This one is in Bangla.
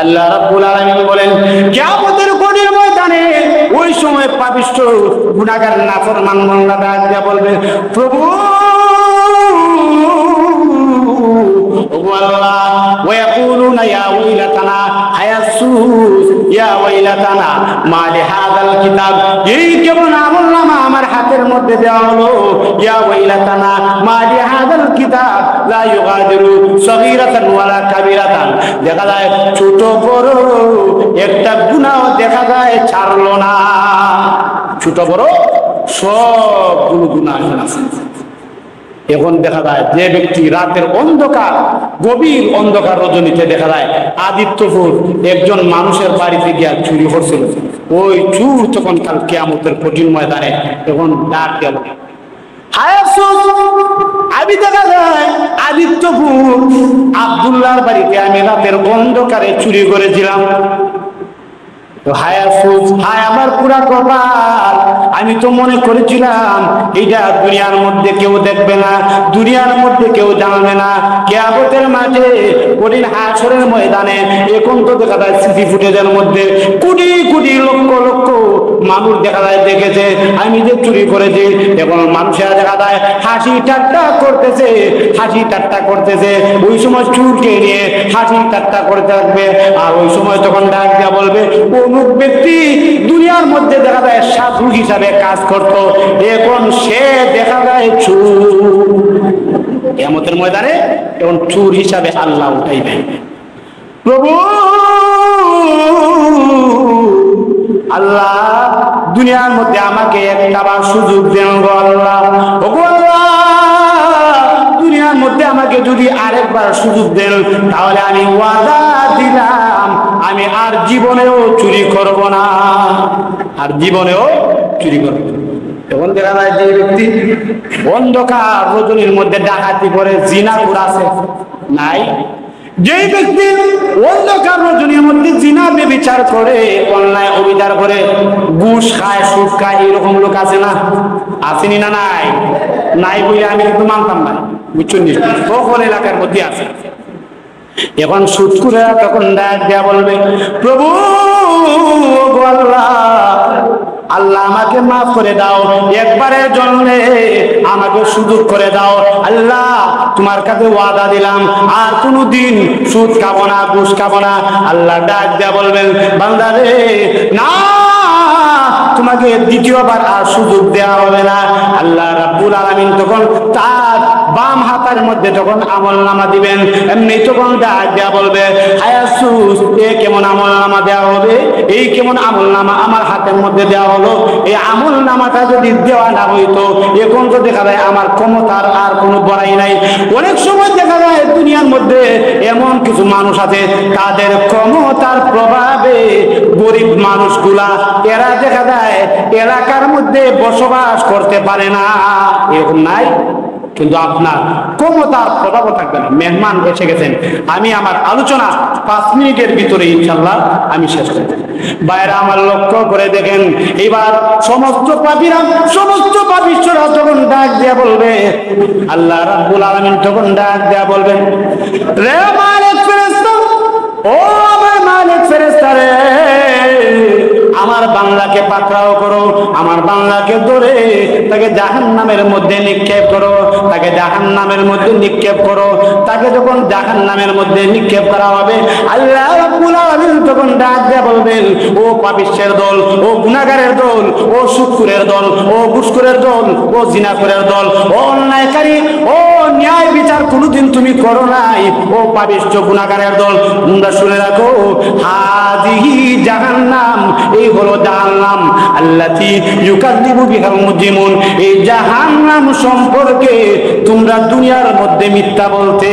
আল্লাহ রাব্বুল আলামিন বলেন কিয়ামতের কঠিন ময়দানে ওই সময় পাপিষ্ঠ গুনাহগার নাফরমান বান্দা ডাক দিয়া বলবে, প্রভু ওগো আল্লাহ, ওয়ায়াকুলুনা ইয়া ওয়াইলাতানা হায়াসুস ইয়া ওয়াইলাতানা মা লিহাযাল কিতাব, এই কেমন আমলনামা আমার হাতের মধ্যে দেওয়া হলো, ইয়া ওয়াইলাতানা মা লিহাযাল কিতাব লা ইউগাদিরু সগীরাতান ওয়ালা কাবীরাতান, দেখা যায় ছোট বড় একটা গুনাহ দেখা যায় ছাড়লো না, ছোট বড় সবগুলো গুনাহ আছে। এখন দেখা যায় যে ব্যক্তি রাতের অন্ধকার, গভীর অন্ধকার রজনীতে দেখা যায় আদিত্যপুর একজন মানুষের বাড়িতে গিয়া চুরি করছিল, ওই চুর তখন কাল কিয়ামতের কঠিন ময়দানে তখন ডাক গেল, আমি দেখা যায় আদিত্যপুর আব্দুল্লাহর বাড়িতে আমি রাতের অন্ধকারে চুরি করেছিলাম, হায় আফসোস, হায় আমার পুরা কপাল, আমি তো মনে করেছিলাম এটা দুনিয়ার মধ্যে কেউ দেখবে না, দুনিয়ার মধ্যে কেউ জানবে না, কিয়ামতের মাঠে কঠিন হাসরের ময়দানে এখন তো দেখা যায় সিসি ফুটেজের মধ্যে কোটি কোটি লক্ষ লক্ষ মানুষ দেখা যায় দেখেছে আমি যে চুরি করেছি। এখন মানুষেরা দেখা যায় হাসি ঠাট্টা করতেছে, হাসি ঠাট্টা করতেছে, ওই সময় চুরকে নিয়ে হাসি ঠাট্টা করতে থাকবে, আর ওই সময় তখন ডাক দিয়া বলবে অমুক ব্যক্তি দুনিয়ার মধ্যে দেখা যায় সাধু হিসাবে কাজ করত, এখন সে দেখা যায় চুর। কিয়ামতের ময়দানে এখন চুর হিসাবে আল্লাহ উঠাইবে। প্রভু আল্লাহ, দুনিয়ার মধ্যে আমাকে একটাবার সুযোগ দেন গো আল্লাহ, ওগো আল্লাহ, দুনিয়ার মধ্যে আমাকে যদি আরেকবার সুযোগ দেন তাহলে আমি ওয়াদা দিলাম আমি আর জীবনেও চুরি করব না, আর জীবনেও চুরি করব না। এখন দেখা যায় যে ব্যক্তি অন্ধকার রজনীর মধ্যে ডাকাতি করে জিনা করেছে নাই, যে ব্যক্তি অন্ধকার রজনীর মধ্যে জিনা ব্যভিচার করে, অন্যায় অবিচার করে, ঘুষ খায়, সুদ খায়, এরকম লোক আছে না? আসেনি না? নাই নাই বলে আমি কিন্তু মানতাম না, বুঝছেন? সকল এলাকার মধ্যে আছে। এখন সুদ করে তখন ডাক দেয়া বলবে, প্রভু আল্লাহ, আল্লাহ আমাকে মাফ করে দাও, একবারের জন্য আমাকে সুযোগ করে দাও আল্লাহ, তোমার কাছে ওয়াদা দিলাম আর কোনদিন সুদ খাবো না, ঘুষ খাবো না। আল্লাহ ডাক দেয়া বলবেন, বান্দা রে না, তোমাকে দ্বিতীয়বার আর সুযোগ দেওয়া হবে না। আল্লাহ রাব্বুল আলামিন তখন তার বাম হাতের মধ্যে তখন আমলনামা দিবেন, এমনি তখন ডাক দেয়া বলবে, হায়াসুস, এ কেমন আমলনামা দেওয়া হবে, এই কেমন আমলনামা আমার হাতের মধ্যে দেওয়া হলো, এই আমলনামাটা যদি দেওয়া না হইতো এখন তো দেখা যায় আমার ক্ষমতার আর কোনো বড়াই নাই। অনেক সময় দেখা যায় দুনিয়ার মধ্যে এমন কিছু মানুষ আছে তাদের ক্ষমতার প্রভাবে গরিব মানুষগুলা এরা দেখা যায় এলাকার মধ্যে বসবাস করতে পারে না, এরকম নাই? কিন্তু আপনার ক্ষমতার প্রভাবও থাকবে না। মেহমান এসে গেছেন, আমি আমার আলোচনা 5 মিনিটের ভিতরে ইনশাআল্লাহ আমি শেষ করব। বাইরে আমার লক্ষ্য করে দেখেন, এবার সমস্ত পাপীরা, সমস্ত পাপিষ্ঠরা তখন ডাক দিয়া বলবে, আল্লাহ রাব্বুল আলামিন তখন ডাক দিয়া বলবেন, রে মালিক ফেরেশতা, ও আমার মালিক ফেরেশতা রে, আমার বান্দাকে পাকড়াও করো, আমার বান্দাকে ধরে তাকে জাহান্নামের মধ্যে নিক্ষেপ করো, তাকে জাহান্নামের মধ্যে নিক্ষেপ করো। তাকে যখন জাহান্নামের মধ্যে নিক্ষেপ করা হবে আল্লাহ রাব্বুল আলামিন তখন ডাক দিয়ে বলবেন, ও পাপিষ্ঠের দল, ও গুনাহগারের দল, ও সুদখোরের দল, ও ঘুষখোরের দল, ও জিনাখোরের দল, ও অন্যায়কারী, ও ন্যায় বিচার কোনোদিন তুমি করো নাই, ও পাপিষ্ঠ গুনাহগারের দল, তোমরা শুনে রাখো, হাযিহি জাহান্নাম, এই হলো জাহান্নাম, আল্লাতী ইউকাযযিবু বিহাল মুজরিমুন, এই জাহান্নাম সম্পর্কে তোমরা দুনিয়ার মধ্যে মিথ্যা বলতে।